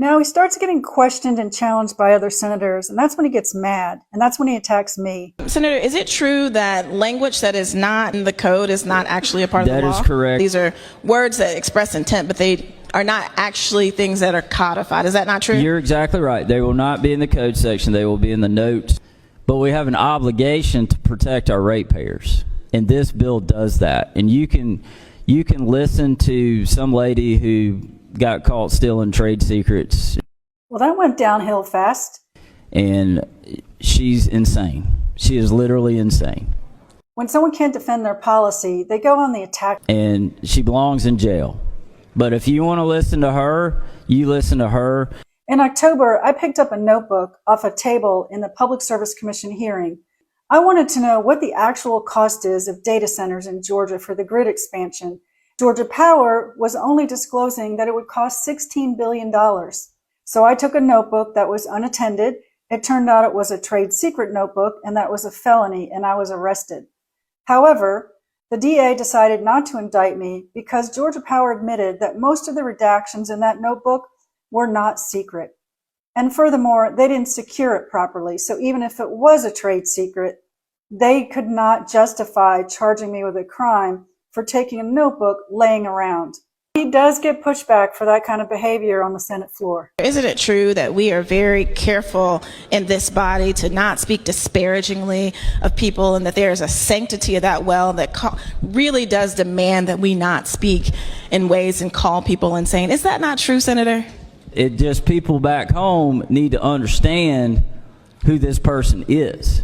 Now he starts getting questioned and challenged by other senators, and that's when he gets mad, and that's when he attacks me. Senator, is it true that language that is not in the code is not actually a part of the law? That is correct. These are words that express intent, but they are not actually things that are codified. Is that not true? You're exactly right. They will not be in the code section. They will be in the notes. But we have an obligation to protect our ratepayers, and this bill does that. And you can listen to some lady who got caught stealing trade secrets. Well, that went downhill fast. And she's insane. She is literally insane. When someone can't defend their policy, they go on the attack. And she belongs in jail. But if you want to listen to her, you listen to her. In October, I picked up a notebook off a table in the Public Service Commission hearing. I wanted to know what the actual cost is of data centers in Georgia for the grid expansion. Georgia Power was only disclosing that it would cost $16 billion. So I took a notebook that was unattended. It turned out it was a trade secret notebook, and that was a felony, and I was arrested. However, the DA decided not to indict me because Georgia Power admitted that most of the redactions in that notebook were not secret. And furthermore, they didn't secure it properly. So even if it was a trade secret, they could not justify charging me with a crime for taking a notebook laying around. He does get pushback for that kind of behavior on the Senate floor. Isn't it true that we are very careful in this body to not speak disparagingly of people, and that there is a sanctity of that well that really does demand that we not speak in ways and call people insane? Is that not true, Senator? It just, people back home need to understand who this person is.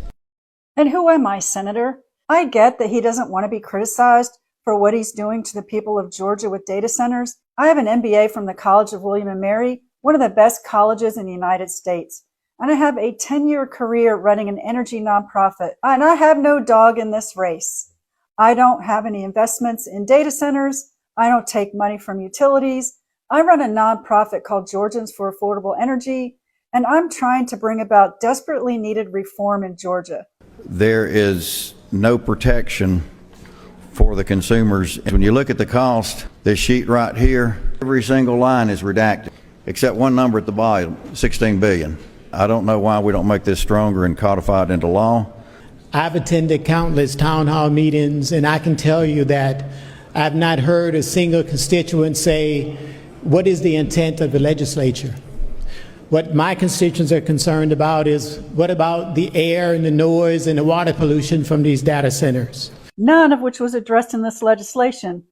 And who am I, Senator? I get that he doesn't want to be criticized for what he's doing to the people of Georgia with data centers. I have an MBA from the College of William & Mary, one of the best colleges in the United States. And I have a 10-year career running an energy nonprofit. And I have no dog in this race. I don't have any investments in data centers. I don't take money from utilities. I run a nonprofit called Georgians for Affordable Energy, and I'm trying to bring about desperately needed reform in Georgia. There is no protection for the consumers. When you look at the cost, this sheet right here, every single line is redacted, except one number at the bottom, $16 billion. I don't know why we don't make this stronger and codify it into law. I've attended countless town hall meetings, and I can tell you that I've not heard a single constituent say, what is the intent of the legislature? What my constituents are concerned about is, what about the air and the noise and the water pollution from these data centers? None of which was addressed in this legislation.